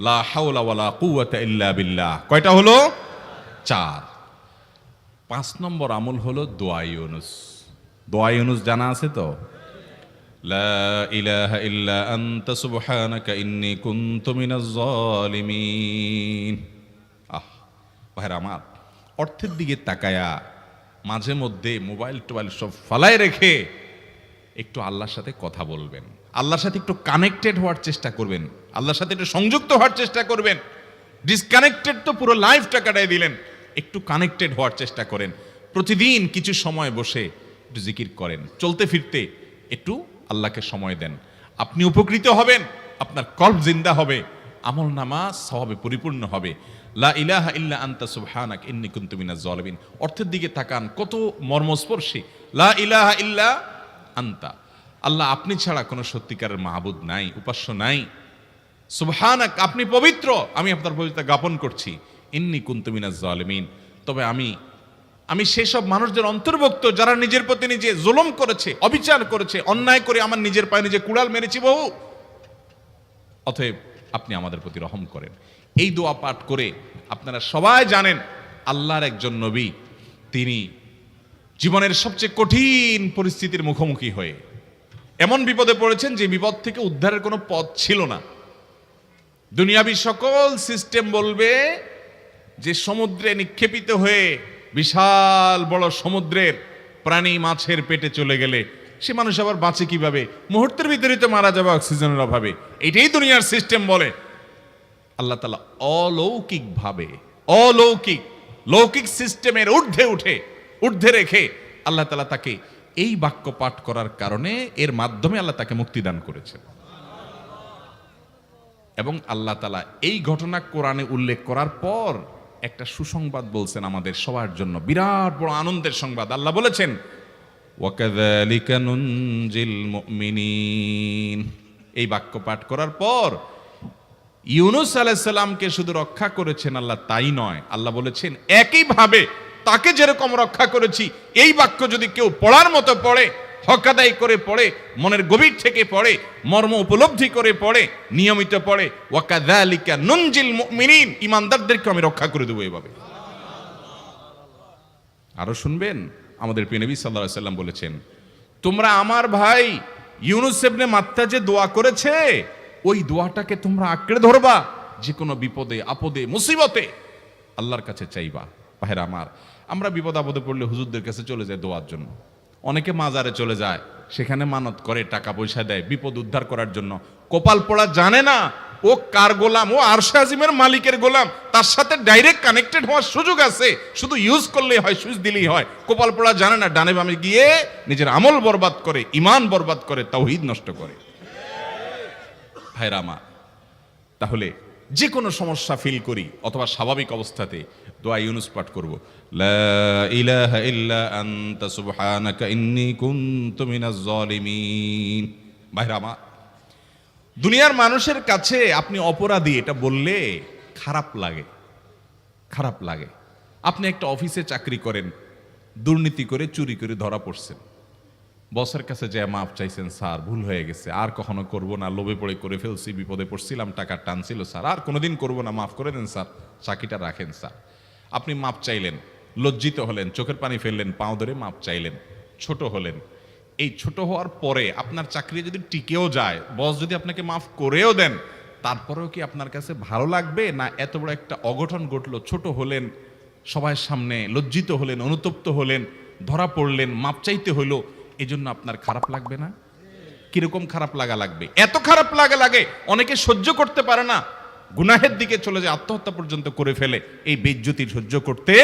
S1: লা হাওলা ওয়ালা কুওয়াতা ইল্লা বিল্লাহ। কয়টা হলো? 4। 5 নম্বর আমল হলো দোয়া ইউনুস। দোয়া ইউনুস জানা আছে তো? লা ইলাহা ইল্লা আনতা সুবহানাকা ইন্নী কুনতু মিনাজ জালিমিন। ভাইরা আমার, অর্থের দিকে তাকায়া মাঝে মধ্যে মোবাইল টোবাইল সব ফালায় রেখে একটু আল্লাহর সাথে কথা বলবেন, আল্লাহর সাথে একটু কানেক্টেড হওয়ার চেষ্টা করবেন, আল্লাহর সাথে একটু সংযুক্ত হওয়ার চেষ্টা করবেন। ডিসকানেক্টেড তো পুরো লাইফটা কাটাই দিলেন, একটু কানেক্টেড হওয়ার চেষ্টা করেন। প্রতিদিন কিছু সময় বসে একটু জিকির করেন, চলতে ফিরতে একটু আল্লাহকে সময় দেন। আপনি উপকৃত হবেন, আপনার কল্ব জিন্দা হবে, আমল নামা সওয়াবে পরিপূর্ণ হবে। লা ইলাহা ইল্লা আনতা সুবহানাক ইন্নী কুনতু মিনাজ জালিমিন। অর্থের দিকে তাকান, কত মর্মস্পর্শী। লা ইলাহা ইল্লা আনতা, আল্লাহ আপনি ছাড়া কোনো সত্যিকারের মাহবুদ নাই, উপাস্য নাই। সুবহানাক, আপনি পবিত্র, আমি আপনার পবিত্রতা জ্ঞাপন করছি। ইন্নী কুনতু মিনাজ জালিমিন, তবে আমি সেসব মানুষদের অন্তর্ভুক্ত যারা নিজের প্রতি নিজে জুলুম করেছে, অবিচার করেছে, অন্যায় করে আমার নিজের পায়ে নিজে কুড়াল মেরেছি বহু। অতএব আপনি আমাদের প্রতি রহম করেন। এই দোয়া পাঠ করে আপনারা সবাই জানেন আল্লাহর একজন নবী, তিনি জীবনের সবচেয়ে কঠিন পরিস্থিতির মুখোমুখি হয়ে এমন বিপদে পড়েছেন যে বিপদ থেকে উদ্ধারের কোনো পথ ছিল না। দুনিয়াবি সকল সিস্টেম বলবে যে সমুদ্রে নিক্ষেপিত হয়ে বিশাল বড় সমুদ্রের প্রাণী মাছের পেটে চলে গেলে সে মানুষ আবার বাঁচে কিভাবে? মুহূর্তের ভিতরে তো মারা যাবে অক্সিজেনের অভাবে। এটাই দুনিয়ার সিস্টেম বলে। আল্লাহ তাআলা অলৌকিকভাবে, লৌকিক সিস্টেমের ঊর্ধ্বে রেখে আল্লাহ তাআলা তাকে এই বাক্য পাঠ করার কারণে এর মাধ্যমে আল্লাহ তাকে মুক্তি দান করেছেন। এবং আল্লাহ তাআলা এই ঘটনা কোরআনে উল্লেখ করার পর একটা সুসংবাদ বলছেন আমাদের সবার জন্য, বিরাট বড় আনন্দের সংবাদ। আল্লাহ বলেছেন ওয়াকাযালিকা নুনজিল মুমিনিন। এই বাক্য পাঠ করার পর ইউনুস আলাইহিস সালামকে শুধু রক্ষা করেছেন আল্লাহ তাই নয়, আল্লাহ বলেছেন একইভাবে তাকে যেরকম রক্ষা করেছি, এই বাক্য যদি কেউ পড়ার মতো পড়ে, হক আদায় করে পড়ে, মনের গভীর থেকে পড়ে, মর্ম উপলব্ধি করে পড়ে, নিয়মিত পড়ে, ওয়াকাযালিকা নুনজিল মুমিনিন, ঈমানদারদেরকে আমি রক্ষা করে দেব এভাবে। আরো শুনবেন, আমাদের প্রিয় নবী সাল্লাল্লাহু আলাইহি সাল্লাম বলেছেন, তোমরা আমার ভাই ইউনুস ইবনে মাত্তা যে দোয়া করেছে, ওই দোয়াটাকে তোমরা আঁকড়ে ধরবা, যে কোনো বিপদে আপদে মুসিবতে আল্লাহর কাছে চাইবা। ভাইরা আমার, আমরা বিপদ আপদে পড়লে হুজুরদের কাছে চলে যায় দোয়ার জন্য, অনেকে মাজারে চলে যায়, সেখানে মানত করে, টাকা পয়সা দেয় বিপদ উদ্ধার করার জন্য। কপাল পোড়া জানে না ও কার গোলাম, ও আরশে আজিমের মালিকের গোলাম, তার সাথে ডাইরেক্ট কানেক্টেড হওয়ার সুযোগ আছে, শুধু ইউজ করলেই হয়, সুইচ দিলেই হয়। কপাল পোড়া জানে না, ডানে বামে গিয়ে নিজের আমল বরবাদ করে, ঈমান বরবাদ করে, তাওহীদ নষ্ট করে। ভাইরা আমার, তাহলে যে কোনো সমস্যা ফিল করি অথবা স্বাভাবিক অবস্থাতে দোয়া ইউনুস পাঠ করব, লা ইলাহা ইল্লা আনতা সুবহানাকা ইন্নী কুনতু মিনাজ জালিমিন। ভাইরা আমার, দুনিয়ার মানুষের কাছে আপনি অপরাধী এটা বললে খারাপ লাগে, খারাপ লাগে। আপনি একটা অফিসে চাকরি করেন, দুর্নীতি করে চুরি করে ধরা পড়ছেন, বসের কাছে যে মাফ চাইছেন, স্যার ভুল হয়ে গেছে, আর কখনো করব না, লোভে পড়ে করে ফেলছি, বিপদে পড়ছিলাম, টাকা টানছিল স্যার, আর কোনোদিন করব না, মাফ করে দেন স্যার, চাকরিটা রাখেন স্যার। আপনি মাফ চাইলেন, লজ্জিত হলেন, চোখের পানি ফেললেন, পাও ধরে মাফ চাইলেন, ছোট হলেন। এই ছোট হওয়ার পরে আপনার চাকরি যদি টিকেও যায়, বস যদি আপনাকে মাফ করেও দেন, তারপরেও কি আপনার কাছে ভালো লাগবে? না এত বড় একটা অঘটন ঘটলো, ছোট হলেন, সবার সামনে লজ্জিত হলেন, অনুতপ্ত হলেন, ধরা পড়লেন, মাপ চাইতে হলো, এই জন্য আপনার খারাপ লাগবে না? কিরকম খারাপ লাগবে? এত খারাপ লাগে অনেকে সহ্য করতে পারে না, গুনাহের দিকে চলে যায়, আত্মহত্যা পর্যন্ত করে ফেলে, এই বেইজ্জতি সহ্য করতে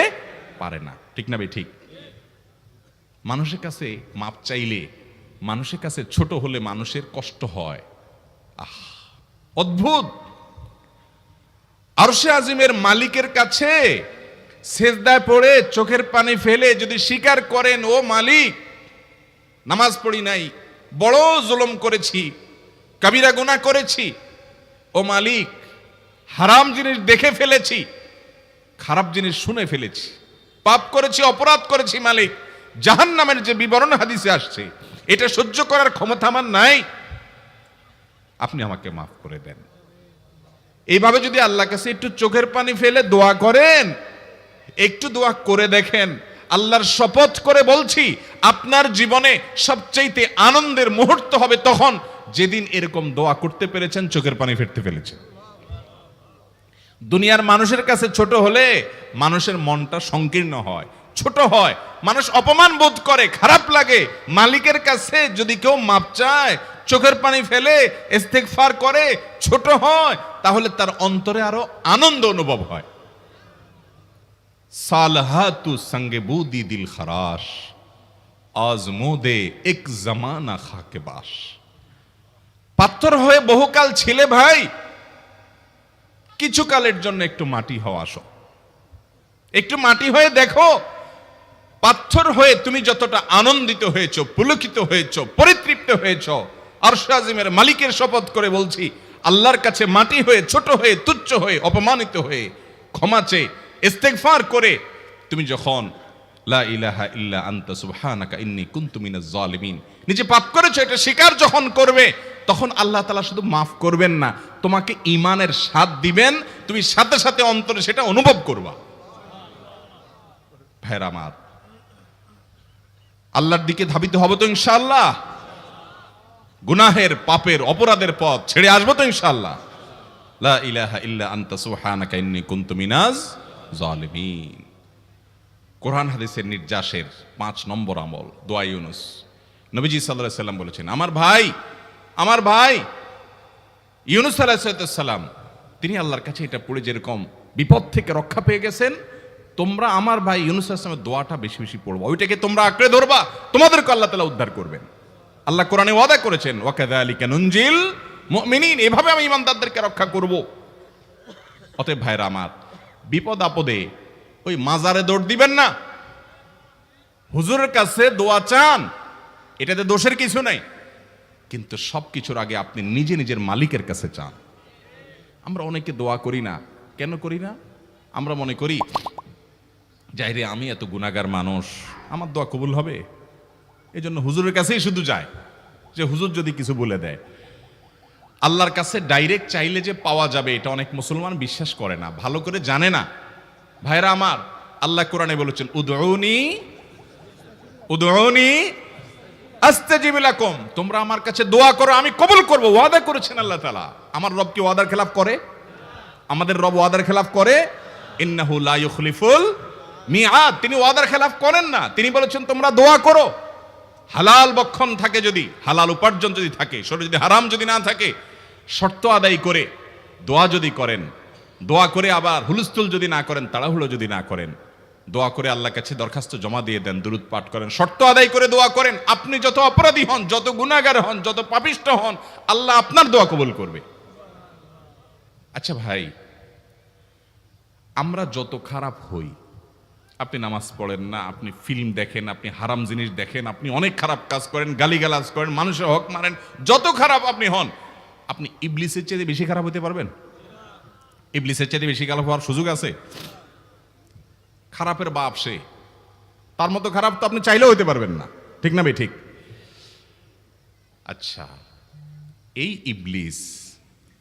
S1: পারে না। ঠিক না ভাই? ঠিক। মানুষের কাছে মাপ চাইলে, মানুষের কাছে ছোট হলে মানুষের কষ্ট হয়। আহ, অদ্ভুত। আরশে আজিমের মালিকের কাছে সেজদায় পড়ে চোখের পানি ফেলে যদি স্বীকার করেন, ও মালিক, নামাজ পড়ি নাই, বড় জুলুম করেছি, কাবিরা গুনাহ করেছি, ও মালিক, হারাম জিনিস দেখে ফেলেছি, খারাপ জিনিস শুনে ফেলেছি, পাপ করেছি, অপরাধ করেছি মালিক, জাহান্নামের যে বিবরণ হাদিসে আসছে এটা সহ্য করার ক্ষমতা আমার নাই, আপনি আমাকে মাফ করে দেন। এইভাবে যদি আল্লাহর কাছে একটু চোখের পানি ফেলে দোয়া করেন, একটু দোয়া করে দেখেন, আল্লাহর শপথ করে বলছি, আপনার জীবনে সবচাইতে আনন্দের মুহূর্ত হবে তখন যেদিন এরকম দোয়া করতে পেরেছেন, চোখের পানি ফেলতে পেরেছেন। দুনিয়ার মানুষের কাছে ছোট হলে মানুষের মনটা সংকীর্ণ হয়, ছোট হয়, মানুষ অপমান বোধ করে, খারাপ লাগে। মালিকের কাছে যদি কেউ মাপ চায়, চোখের পানি ফেলে, ইস্তেগফার করে, ছোট হয়, তাহলে তার অন্তরে আরো আনন্দ অনুভব হয়। সালহাতু সঙ্গে বুদি দিল খরাশ, আজমুদে এক জামানা খাকে বাস। পাথর হয়ে বহুকাল ছিলে ভাই, কিছু কালের জন্য একটু মাটি হও, আসো, একটু মাটি হয়ে দেখো। পাথর হয়ে তুমি যতটা আনন্দিত হয়েছো, পুলকিত হয়েছো, পরিতৃপ্ত হয়েছো, আরশে আজিমের মালিকের শপথ করে বলছি, আল্লাহর কাছে মাটি হয়ে, ছোট হয়ে, তুচ্ছ হয়ে, অপমানিত হয়ে, ক্ষমা চেয়ে, ইস্তেগফার করে তুমি যখন লা ইলাহা ইল্লা আনতা সুবহানাকা ইন্নী কুনতু মিনাজ জালিমিন, নিজে পাপ করেছো এটা স্বীকার যখন করবে, তখন আল্লাহ তাআলা শুধু মাফ করবেন না, তোমাকে ঈমানের স্বাদ দিবেন, তুমি সাথে সাথে অন্তরে সেটা অনুভব করবা। ভাইরা আমার, আল্লাহর দিকে ধাবিত হব তো ইনশাআল্লাহ? গুনাহের, পাপের, অপরাধের পথ ছেড়ে আসবো তো ইনশাআল্লাহ? লা ইলাহা ইল্লা আনতা সুবহানাকা ইন্নী কুনতু মিনাজ জালিমিন। কোরআন হাদিসের নির্যাসের 5 নম্বর আমল দোয়া ইউনুস। নবীজি সাল্লাল্লাহু আলাইহি সাল্লাম বলেছেন, আমার ভাই ইউনুস আলাইহিস সালাম, তিনি আল্লাহর কাছে এটা পড়ে যেরকম বিপদ থেকে রক্ষা পেয়ে গেছেন, তোমরা আমার ভাই ইউনুস আলাইহিস সালামের দোয়াটা বেশি বেশি পড়বা, ওইটাকে তোমরা আঁকড়ে ধরবা, তোমাদেরকে আল্লাহ তাআলা উদ্ধার করবেন। আল্লাহ কোরআনে ওয়াদা করেছেন, ওয়া কাযালিকা নুনজিল মুমিনিন, এভাবে আমি ঈমানদারদেরকে রক্ষা করব। অতএব ভাইরা আমার, বিপদ আপদে ওই মাজারে দৌড় দিবেন না, হুজুরের কাছে দোয়া চান, এটাতে দোষের কিছু নাই, কিন্তু সবকিছুর আগে আপনি নিজে নিজের মালিকের কাছে চান। আমরা অনেকে দোয়া করি না, কেন করি না? আমরা মনে করি, যাই রে, আমি এত গুনাহগার মানুষ, আমার দোয়া কবুল হবে, এই জন্য হুজুরের কাছেই শুধু যায়, যে হুজুর যদি কিছু বলে দেয়। আল্লাহর কাছে ডাইরেক্ট চাইলে যে পাওয়া যাবে, এটা অনেক মুসলমান বিশ্বাস করে না, ভালো করে জানে না। ভাইরা আমার, আল্লাহ কোরআনে বলেছেন, উদউনি আস্তাজিব লাকুম, তোমরা আমার কাছে দোয়া করো, আমি কবুল করব, ওয়াদা করেছেন আল্লাহ তাআলা। আমার রব কি ওয়াদার খেলাফ করে? আমাদের রব ওয়াদার খেলাফ করে? ইন্নাহু লা ইউখলিফুল মিআদ, তিনি ওয়াদার খেলাফ করেন না। তিনি বলেছেন তোমরা দোয়া করো, হালাল বক্ষণ থাকে, যদি হালাল উপার্জন যদি থাকে, শরীরে যদি হারাম যদি না থাকে, শর্ত আদায় করে দোয়া যদি করেন, দোয়া করে আবার হুলস্থুল যদি না করেন, তাড়াহুড়ো যদি না করেন, দোয়া করে আল্লাহর কাছে দরখাস্ত জমা দিয়ে দেন, দুরূদ পাঠ করেন, শর্ত আদায় করে দোয়া করেন, আপনি যত অপরাধী হন, যত গুনাহগার হন, যত পাপিষ্ঠ হন, আল্লাহ আপনার দোয়া কবুল করবে। আচ্ছা ভাই, আমরা যত খারাপ হই, আপনি নামাজ পড়েন না, আপনি ফিল্ম দেখেন, আপনি হারাম জিনিস দেখেন, আপনি অনেক খারাপ কাজ করেন, গালিগালাজ করেন, মানুষের হক মারেন, যত খারাপ আপনি হন, আপনি ইবলিসের চেয়ে বেশি খারাপ হতে পারবেন? ইবলিসের চেয়ে বেশি খারাপ হওয়ার সুযোগ আছে? খারাপের বাপ সে, তার মতো খারাপ তো আপনি চাইলেও হতে পারবেন না, ঠিক না ভাই? ঠিক। আচ্ছা, এই ইবলিস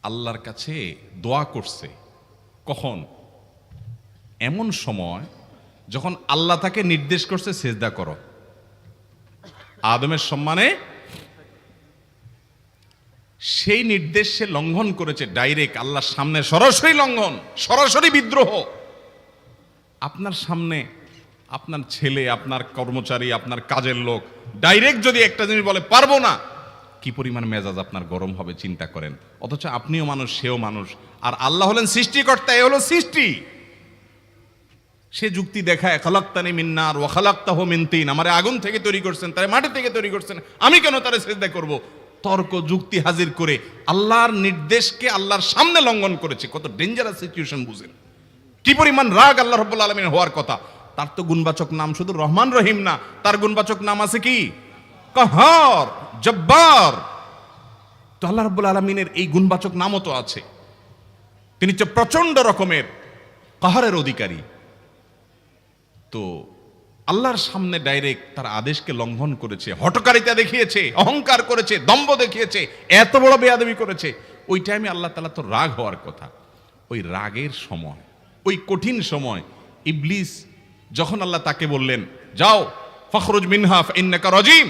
S1: আল্লাহর কাছে দোয়া করছে কখন? এমন সময় যখন আল্লাহ তাকে নির্দেশ করছে সেজদা করো, আদমের সম্মানে। সেই নির্দেশ সে লঙ্ঘন করেছে, ডাইরেক্ট আল্লাহর সামনে সরাসরি লঙ্ঘন, সরাসরি বিদ্রোহ। আপনার সামনে আপনার ছেলে, আপনার কর্মচারী, আপনার কাজের লোক ডাইরেক্ট যদি একটা জিনিস বলে পারবো না, কি পরিমাণ মেজাজ আপনার গরম হবে চিন্তা করেন। অথচ আপনিও মানুষ, সেও মানুষ, আর আল্লাহ হলেন সৃষ্টিকর্তা, এ হলো সৃষ্টি। সে যুক্তি দেখায়, খালাক্তানি মিন নার ওয়া খালাক্তাহু মিন তিন, আমারে আগুন থেকে তৈরি করছেন, তারে মাটি থেকে তৈরি করছেন, আমি কেন তারে সিজদা করব? তর্ক যুক্তি হাজির করে আল্লাহর নির্দেশকে আল্লাহর সামনে লঙ্ঘন করেছে। কত ডেঞ্জারাস সিচুয়েশন বুঝেন, কি পরিমাণ রাগ আল্লাহ রাব্বুল আলামিন হওয়ার কথা। তার তো গুণবাচক নাম শুধু রহমান রহিম না, তার গুণবাচক নাম আছে কি? কাহার, জব্বার। তো আল্লাহ রাব্বুল আলামিনের এই গুণবাচক নামও তো আছে। তিনি হচ্ছে প্রচন্ড রকমের কাহারের অধিকারী। তো আল্লাহর সামনে ডাইরেক্ট তার আদেশকে লঙ্ঘন করেছে, হঠকারিতা দেখিয়েছে, অহংকার করেছে, দম্ভ দেখিয়েছে, এত বড় বেয়াদবি করেছে। ওই টাইমে আল্লাহ তাআলা তো রাগ হওয়ার কথা। ওই রাগের সময়, ওই কঠিন সময় ইবলিস যখন আল্লাহ তাকে বললেন, যাও ফখরুজ মিনহা ফাইন্নাকা রাজিম,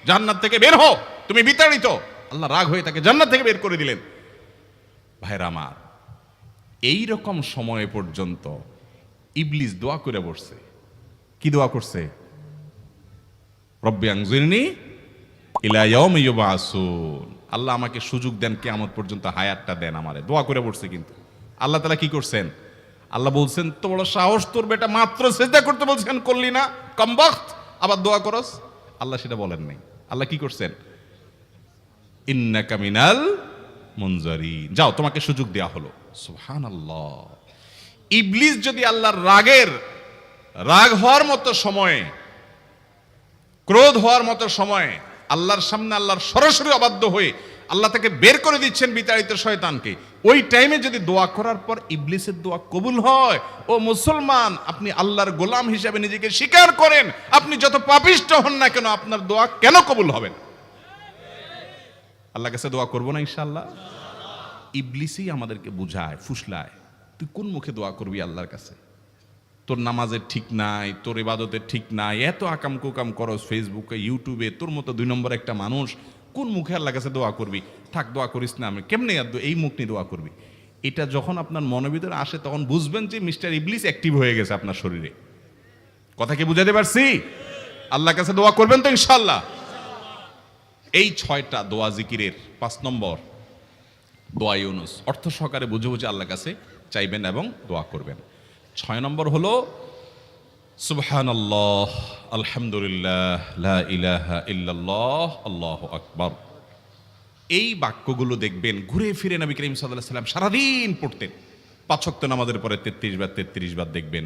S1: জান্নাত থেকে বের হও, তুমি বিতাড়িত, আল্লাহ রাগ হয়ে তাকে জান্নাত থেকে বের করে দিলেন। ভাইরা আমার, এই রকম সময় পর্যন্ত ইবলিস দোয়া করে বসছে। কি দোয়া করছে? রব্বি আনজিরনি ইলা ইয়াউমি ইউবআসুন, আল্লাহ আমাকে সুযোগ দেন, কিয়ামত পর্যন্ত হায়াতটা দেন আমারে। দোয়া করে বসছে। কিন্তু আল্লাহ তাআলা কি করছেন? আল্লাহ বলছেন, তো বড় সাহস তোর বেটা, মাত্র সিজদা করতে বলছেন করলি না, কমবখত, আবার দোয়া করস? আল্লাহ সেটা বলেন নাই। আল্লাহ কি করছেন? ইন্নাকা মিনাল মুনজারিন, যাও তোমাকে সুযোগ দেয়া হলো। সুবহানাল্লাহ। ইবলিস যদি আল্লাহর রাগ হওয়ার মতো সময়ে, ক্রোধ হওয়ার মতো সময়ে আল্লাহর সামনে আল্লাহর সরাসরি অবাধ্য হয়ে আল্লাহ তাকে বের করে দিচ্ছেন, বিতাড়িত শয়তানকে, ওই টাইমে যদি দোয়া করার পর ইবলিসের দোয়া কবুল হয়, ও মুসলমান, আপনি আল্লাহর গোলাম হিসেবে নিজেকে স্বীকার করেন, আপনি যত পাপিষ্ঠ হন না কেন, আপনার দোয়া কেন কবুল হবে না? আল্লাহর কাছে দোয়া করবো না ইনশাআল্লাহ? ইবলিসই আমাদেরকে বুঝায়, ফুসলায়, তুই কোন মুখে দোয়া করবি আল্লাহর কাছে? তোর নামাজের ঠিক নাই, তোর ইবাদতের ঠিক নাই, এত আকাম কুকাম করস ফেসবুকে, ইউটিউবে, তোর মতো 2 নম্বর একটা মানুষ, কোন মুখে আল্লাহর কাছে দোয়া করবি? থাক, দোয়া করিস না, আমি কেমনে এই মুখ নিয়ে দোয়া করবি? এটা যখন আপনার মনের ভিতরে আসে, তখন বুঝবেন যে মিস্টার ইবলিস অ্যাক্টিভ হয়ে গেছে আপনার শরীরে। কথা কি বুঝাতে পারছি? আল্লাহর কাছে দোয়া করবেন তো ইনশাআল্লাহ? এই 6টা দোয়া জিকিরের 5 নম্বর দোয়া ইউনুস, অর্থ সহকারে বুঝে বুঝে আল্লাহর কাছে চাইবেন এবং দোয়া করবেন। 6 নম্বর হলো সুবহানাল্লাহ, আলহামদুলিল্লাহ, লা ইলাহা ইল্লাল্লাহ, আল্লাহু আকবার। এই বাক্যগুলো দেখবেন ঘুরে ফিরে নবী করিম সাল্লাল্লাহু আলাইহি ওয়াসাল্লাম সারাদিন পড়তেন। 5 ওয়াক্ত নামাজের পরে 33 বার দেখবেন।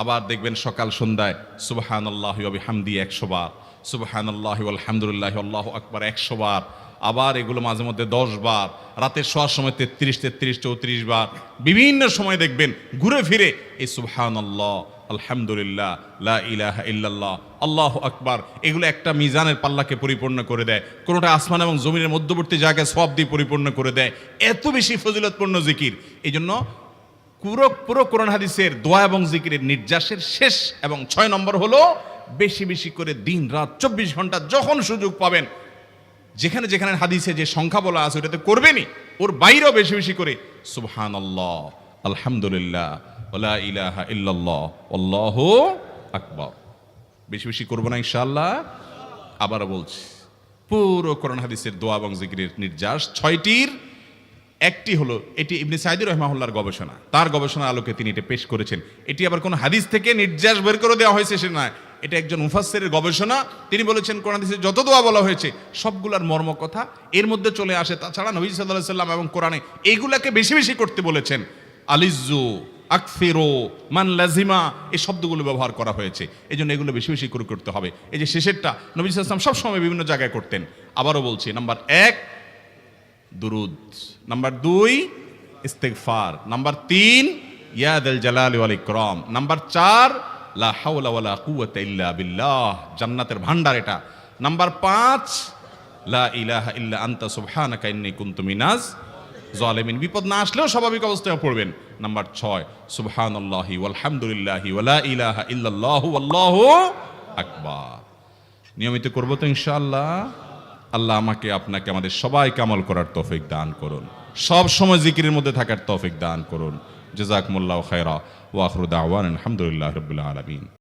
S1: আবার দেখবেন সকাল সন্ধ্যায় সুবহানাল্লাহি ওয়া বিহামদিহি 100 বার, সুবহানাল্লাহি ওয়াল হামদুলিল্লাহি আল্লাহু আকবার 100 বার। আবার এগুলো মাঝে মধ্যে 10 বার, রাতের শোয়ার সময় 33, 34 বার। বিভিন্ন সময় দেখবেন ঘুরে ফিরে এই সুবহানাল্লাহ, আলহামদুলিল্লাহ, লা ইলাহা ইল্লাল্লাহ, আল্লাহু আকবার, এগুলো একটা মিজানের পাল্লাকে পরিপূর্ণ করে দেয়। কোনোটা আসমান এবং জমিনের মধ্যবর্তী জায়গায় সওয়াব দিয়ে পরিপূর্ণ করে দেয়। এত বেশি ফজিলতপূর্ণ জিকির। এই জন্য পুরো কোরআন হাদিসের দোয়া এবং জিকিরের নির্যাসের শেষ এবং 6 নম্বর হলো বেশি বেশি করে দিন রাত 24 ঘন্টা যখন সুযোগ পাবেন, যেখানে যেখানে হাদিসে যে সংখ্যা বলা আছে ওটাতে করবেনই, ওর বাইরেও বেশি বেশি করে সুবহানাল্লাহ, আলহামদুলিল্লাহ, লা ইলাহা ইল্লাল্লাহ, আল্লাহু আকবার বেশি বেশি করব না ইনশাআল্লাহ? আবারও বলছি, পুরো কোরআন হাদিসের দোয়া এবং জিকিরের নির্যাস 6টির একটি হলো, এটি ইবনে সাইদি রহমাহুল্লাহর গবেষণা, তার গবেষণার আলোকে তিনি এটা পেশ করেছেন। এটি আবার কোনো হাদিস থেকে নির্যাস বের করে দেওয়া হয়েছে সে নয়, এটা একজন মুফাসসিরের গবেষণা। তিনি বলেছেন কোরআন হাদিসে যত দোয়া বলা হয়েছে সবগুলার মর্ম কথা এর মধ্যে চলে আসে। তাছাড়া নবী সাল্লাল্লাহু আলাইহি সাল্লাম এবং কোরআনে এইগুলাকে বেশি বেশি করতে বলেছেন। আলিজ্জু, আকফিরো, মান লাজিমা, এই শব্দগুলো ব্যবহার করা হয়েছে, এই জন্য এগুলো বেশি বেশি করে করতে হবে। এই যে শেষেরটা নবী সাল্লাল্লাহু আলাইহি ওয়াসাল্লাম সবসময় বিভিন্ন জায়গায় করতেন। আবারও বলছি, নাম্বার 1 দুরুদ, নাম্বার 2 ইস্তিগফার, নাম্বার 3 ইয়া যাল জালালি ওয়াল ইকরাম, নাম্বার 4 লা হাওলা ওয়ালা কুওয়াতা ইল্লা বিল্লাহ, জান্নাতের ভান্ডার এটা। নাম্বার 5 লা ইলাহা ইল্লা আনতা সুবহানাকা ইন্নী কুনতু মিনাজ জালিমিন, বিপদ না আসলেও স্বাভাবিক অবস্থায় পড়বেন। নাম্বার 6 সুবহানাল্লাহি ওয়াল হামদুলিল্লাহি ওয়া লা ইলাহা ইল্লাল্লাহু আল্লাহু আকবার। নিয়মিত করব তো ইনশাআল্লাহ। আল্লাহ আমাকে আপনাকে আমাদের সবাইকে আমল করার তৌফিক দান করুন, সব সময় জিকিরের মধ্যে থাকার তৌফিক দান করুন। জাযাকুমুল্লাহু খায়রা ওয়া আখিরু দাওয়ানা আলহামদুলিল্লাহি রাব্বিল আলামিন।